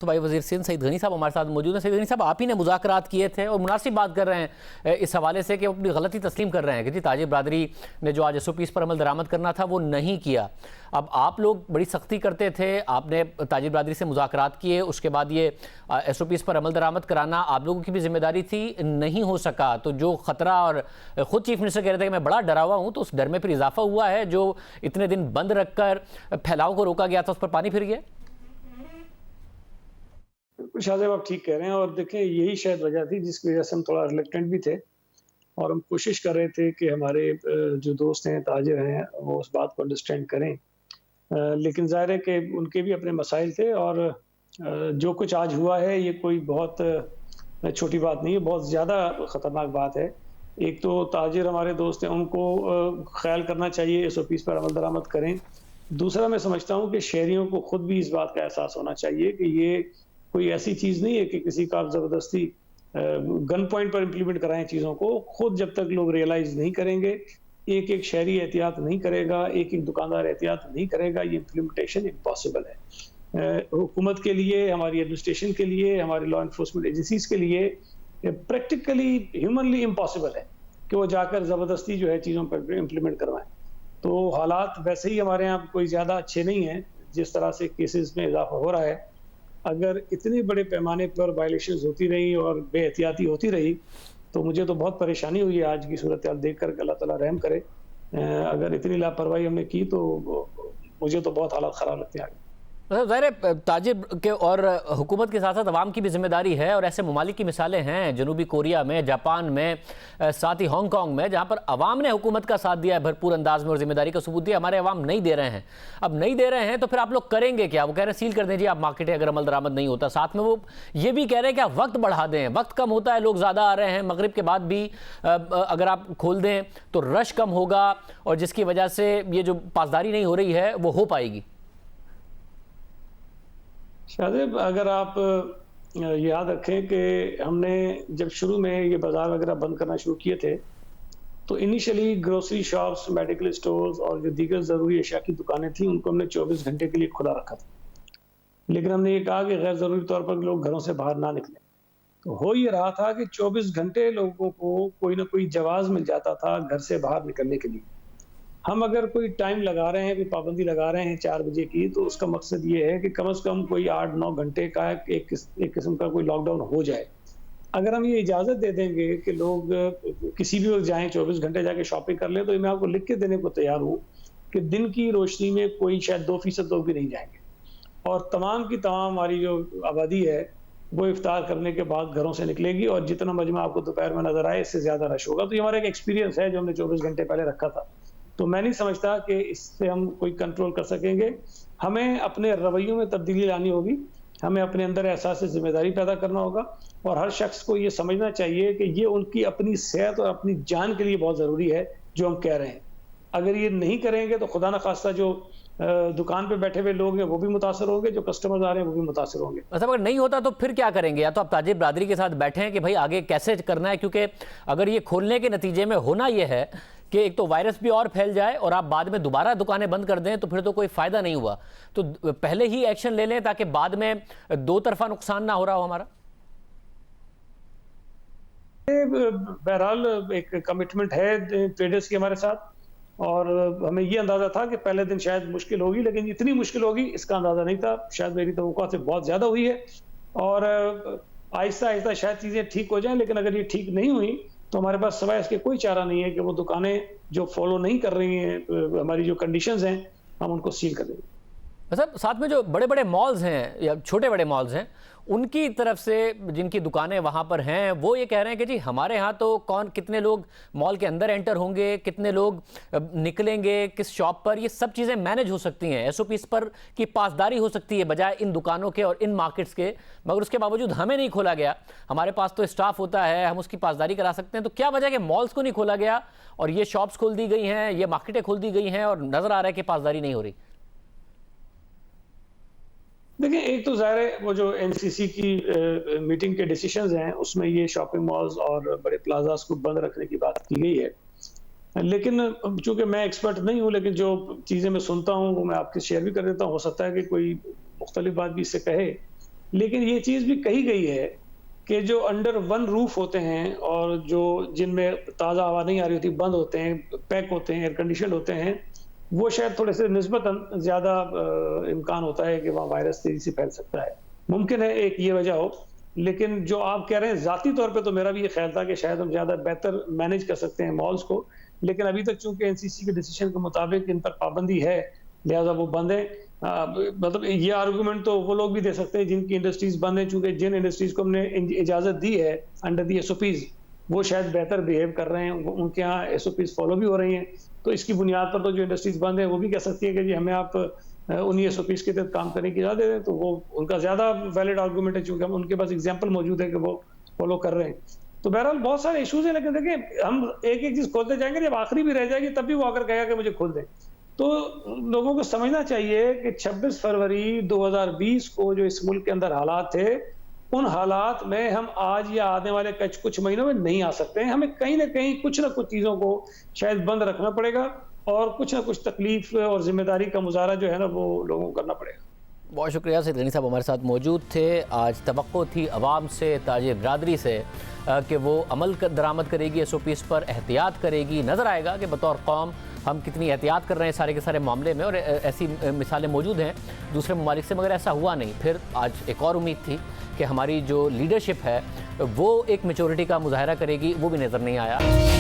तो भाई वज़ीर सिंध सईद गनी साहब हमारे साथ मौजूद हैं। सईद गनी साहब, आप ही ने मुज़ाकरात किए थे और मुनासिब बात कर रहे हैं इस हवाले से कि अपनी गलती तस्लीम कर रहे हैं कि जी ताजिर बरादरी ने जो आज SOPs पर अमल दरामद करना था वो नहीं किया। अब आप लोग बड़ी सख्ती करते थे, आपने ताजिर बरादरी से मुज़ाकरात किए, उसके बाद ये SOPs पर अमल दरामद कराना आप लोगों की भी जिम्मेदारी थी, नहीं हो सका तो जो ख़तरा, और ख़ुद चीफ मिनिस्टर कह रहे थे कि मैं बड़ा डरा हुआ हूँ, तो उस डर में फिर इजाफा हुआ है। जो इतने दिन बंद रखकर फैलाव को रोका गया था उस पर पानी फिर गया। शाहज़ेब आप ठीक कह रहे हैं, और देखें यही शायद वजह थी जिसकी वजह से हम थोड़ा रिलक्टेंट भी थे और हम कोशिश कर रहे थे कि हमारे जो दोस्त हैं, ताजिर हैं, वो उस बात को अंडरस्टैंड करें। लेकिन ज़ाहिर है कि उनके भी अपने मसाइल थे और जो कुछ आज हुआ है ये कोई बहुत छोटी बात नहीं है, बहुत ज़्यादा ख़तरनाक बात है। एक तो ताजिर हमारे दोस्त हैं, उनको ख़्याल करना चाहिए, SOPs पर अमल दरामद करें। दूसरा मैं समझता हूँ कि शहरियों को खुद भी इस बात का एहसास होना चाहिए कि ये कोई ऐसी चीज़ नहीं है कि किसी का आप ज़बरदस्ती गन पॉइंट पर इम्प्लीमेंट कराएं चीज़ों को। खुद जब तक लोग रियलाइज़ नहीं करेंगे, एक एक शहरी एहतियात नहीं करेगा, एक एक दुकानदार एहतियात नहीं करेगा, ये इम्प्लीमेंटेशन इम्पॉसिबल है। हुकूमत के लिए, हमारी एडमिनिस्ट्रेशन के लिए, हमारी लॉ इन्फोर्समेंट एजेंसीज़ के लिए प्रैक्टिकली ह्यूमनली इम्पॉसिबल है कि वो जाकर ज़बरदस्ती जो है चीज़ों पर इम्प्लीमेंट करवाएं। तो हालात वैसे ही हमारे यहाँ कोई ज़्यादा अच्छे नहीं हैं, जिस तरह से केसेस में इजाफा हो रहा है। अगर इतने बड़े पैमाने पर वायलेशंस होती रही और बेहतियाती होती रही तो मुझे तो बहुत परेशानी हुई है आज की सूरत हाल देख कर। अल्लाह ताला रहम करे। अगर इतनी लापरवाही हमने की तो मुझे तो बहुत हालात ख़राब लगते हैं। ज़ाहिर ताजिर के और हुकूमत के साथ साथ अवाम की भी जिम्मेदारी है, और ऐसे ममालिक की मिसालें हैं जनूबी कोरिया में, जापान में, साथ ही हांगकॉन्ग में, जहाँ पर अवाम ने हुकूमत का साथ दिया है भरपूर अंदाज में और जिम्मेदारी का सबूत दिया। हमारे अवाम नहीं दे रहे हैं। अब नहीं दे रहे हैं तो फिर आप लोग करेंगे क्या? वो कह रहे हैं सील कर दें जी आप मार्केटें अगर अमल दरामद नहीं होता। साथ में वो ये भी कह रहे हैं कि आप वक्त बढ़ा दें, वक्त कम होता है, लोग ज़्यादा आ रहे हैं, मगरिब के बाद भी अगर आप खोल दें तो रश कम होगा और जिसकी वजह से ये जो पासदारी नहीं हो रही है वो हो पाएगी। शाहज़ेब, अगर आप याद रखें कि हमने जब शुरू में ये बाज़ार वगैरह बंद करना शुरू किए थे तो initially grocery shops, medical stores और जो दीगर ज़रूरी अशिया की दुकानें थी उनको हमने 24 घंटे के लिए खुला रखा था। लेकिन हमने ये कहा कि गैर ज़रूरी तौर पर लोग घरों से बाहर ना निकलें। तो हो ये रहा था कि 24 घंटे लोगों को कोई ना कोई जवाज़ मिल जाता था घर से बाहर निकलने के लिए। हम अगर कोई टाइम लगा रहे हैं, कोई पाबंदी लगा रहे हैं 4 बजे की, तो उसका मकसद ये है कि कम से कम कोई 8-9 घंटे का एक किस्म का कोई लॉकडाउन हो जाए। अगर हम ये इजाज़त दे देंगे कि लोग किसी भी वक्त जाएं, 24 घंटे जाके शॉपिंग कर लें, तो मैं आपको लिख के देने को तैयार हूँ कि दिन की रोशनी में कोई शायद 2% लोग भी नहीं जाएंगे और तमाम की तमाम हमारी जो आबादी है वो इफ्तार करने के बाद घरों से निकलेगी और जितना मजमा आपको दोपहर में नजर आए इससे ज़्यादा रश होगा। तो ये हमारा एक एक्सपीरियंस है जो हमने 24 घंटे पहले रखा था। तो मैं नहीं समझता कि इससे हम कोई कंट्रोल कर सकेंगे। हमें अपने रवैयों में तब्दीली लानी होगी, हमें अपने अंदर एहसास जिम्मेदारी पैदा करना होगा और हर शख्स को ये समझना चाहिए कि ये उनकी अपनी सेहत और अपनी जान के लिए बहुत ज़रूरी है जो हम कह रहे हैं। अगर ये नहीं करेंगे तो खुदा न खास्ता जो दुकान पे बैठे हुए लोग हैं वो भी मुतासर होंगे, जो कस्टमर्स आ रहे हैं वो भी मुतासर होंगे। मतलब अगर नहीं होता तो फिर क्या करेंगे? या तो आप ताजिर बरादरी के साथ बैठे हैं कि भाई आगे कैसे करना है, क्योंकि अगर ये खोलने के नतीजे में होना ये है कि एक तो वायरस भी और फैल जाए और आप बाद में दोबारा दुकानें बंद कर दें तो फिर तो कोई फ़ायदा नहीं हुआ। तो पहले ही एक्शन ले लें ताकि बाद में दो तरफा नुकसान ना हो रहा हो हमारा। बहरहाल एक कमिटमेंट है ट्रेडर्स की हमारे साथ और हमें ये अंदाज़ा था कि पहले दिन शायद मुश्किल होगी, लेकिन इतनी मुश्किल होगी इसका अंदाज़ा नहीं था। शायद मेरी तवक्कुआत से बहुत ज़्यादा हुई है और आहिस्ता आहिस्ता शायद चीज़ें ठीक हो जाएं, लेकिन अगर ये ठीक नहीं हुई तो हमारे पास सिवाय इसके कोई चारा नहीं है कि वो दुकानें जो फॉलो नहीं कर रही हैं हमारी जो कंडीशंस हैं हम उनको सील कर देंगे। मतलब साथ में जो बड़े बड़े मॉल्स हैं या छोटे बड़े मॉल्स हैं उनकी तरफ से जिनकी दुकानें वहाँ पर हैं वो ये कह रहे हैं कि जी हमारे यहाँ तो कौन कितने लोग मॉल के अंदर एंटर होंगे, कितने लोग निकलेंगे किस शॉप पर, ये सब चीज़ें मैनेज हो सकती हैं, SOPs पर की पासदारी हो सकती है बजाय इन दुकानों के और इन मार्केट्स के। मगर उसके बावजूद हमें नहीं खोला गया। हमारे पास तो स्टाफ होता है, हम उसकी पासदारी करा सकते हैं। तो क्या वजह है कि मॉल्स को नहीं खोला गया और ये शॉप्स खोल दी गई हैं, ये मार्केटें खोल दी गई हैं और नज़र आ रहा है कि पासदारी नहीं हो रही? देखिए, एक तो ज़ाहिर है वो जो NCC की मीटिंग के डिसीजंस हैं उसमें ये शॉपिंग मॉल्स और बड़े प्लाजास को बंद रखने की बात की गई है। लेकिन चूंकि मैं एक्सपर्ट नहीं हूँ, लेकिन जो चीज़ें मैं सुनता हूँ वो मैं आपके शेयर भी कर देता हूँ। हो सकता है कि कोई मुख्तलिफ बात भी इससे कहे, लेकिन ये चीज़ भी कही गई है कि जो अंडर वन रूफ होते हैं और जो जिनमें ताज़ा हवा नहीं आ रही होती, बंद होते हैं, पैक होते हैं, एयर कंडीशनड होते हैं, वो शायद थोड़े से निस्बतन ज़्यादा इम्कान होता है कि वहाँ वायरस तेज़ी से फैल सकता है। मुमकिन है एक ये वजह हो, लेकिन जो आप कह रहे हैं ज़ाती तौर पे तो मेरा भी ये ख़्याल था कि शायद हम ज़्यादा बेहतर मैनेज कर सकते हैं मॉल्स को, लेकिन अभी तक चूँकि एनसीसी के डिसीजन के मुताबिक इन पर पाबंदी है, लिहाज़ा वो बंद है। मतलब ये आर्गुमेंट तो वो लोग भी दे सकते हैं जिनकी इंडस्ट्रीज़ बंद हैं, चूँकि जिन इंडस्ट्रीज़ को हमने इजाज़त दी है अंडर दी एसओपीज़, वो शायद बेहतर बिहेव कर रहे हैं, उनके यहाँ एसओपीज़ फॉलो भी हो रही हैं। तो इसकी बुनियाद पर तो जो इंडस्ट्रीज़ बंद हैं, वो भी कह सकती है कि जी हमें आप उन्हीं एसओपीज़ के तहत काम करने की इजाज़त दे दें, तो वो उनका ज़्यादा वैलिड आर्गुमेंट है, चूँकि हम उनके पास एग्ज़ाम्पल मौजूद है कि वो फॉलो कर रहे हैं। तो बहरहाल बहुत सारे इश्यूज़ हैं, लेकिन देखिए हम एक-एक चीज़ खोलते जाएँगे, जब आखिरी भी रह जाएगी तब भी वो आकर कहेगा कि मुझे खोल दें। तो लोगों को समझना चाहिए कि 26 फरवरी 2020 को जो इस मुल्क के अंदर हालात थे, उन हालात में हम आज या आने वाले कुछ महीनों में नहीं आ सकते हैं। हमें कहीं न कहीं कुछ न कुछ चीज़ों को शायद बंद रखना पड़ेगा और कुछ न कुछ तकलीफ़ और ज़िम्मेदारी का मुज़ाहरा जो है ना, वो लोगों को करना पड़ेगा। बहुत शुक्रिया। सैयद गनी साहब हमारे साथ मौजूद थे। आज तवक्को थी अवाम से, ताजिर बिरादरी से कि वो अमल दरामद करेगी एसओपीज़ पर, एहतियात करेगी। नज़र आएगा कि बतौर कौम हम कितनी एहतियात कर रहे हैं सारे के सारे मामले में, और ऐसी मिसालें मौजूद हैं दूसरे ममालिक से, मगर ऐसा हुआ नहीं। फिर आज एक और उम्मीद थी कि हमारी जो लीडरशिप है वो एक मैच्योरिटी का मुजाहरा करेगी, वो भी नज़र नहीं आया।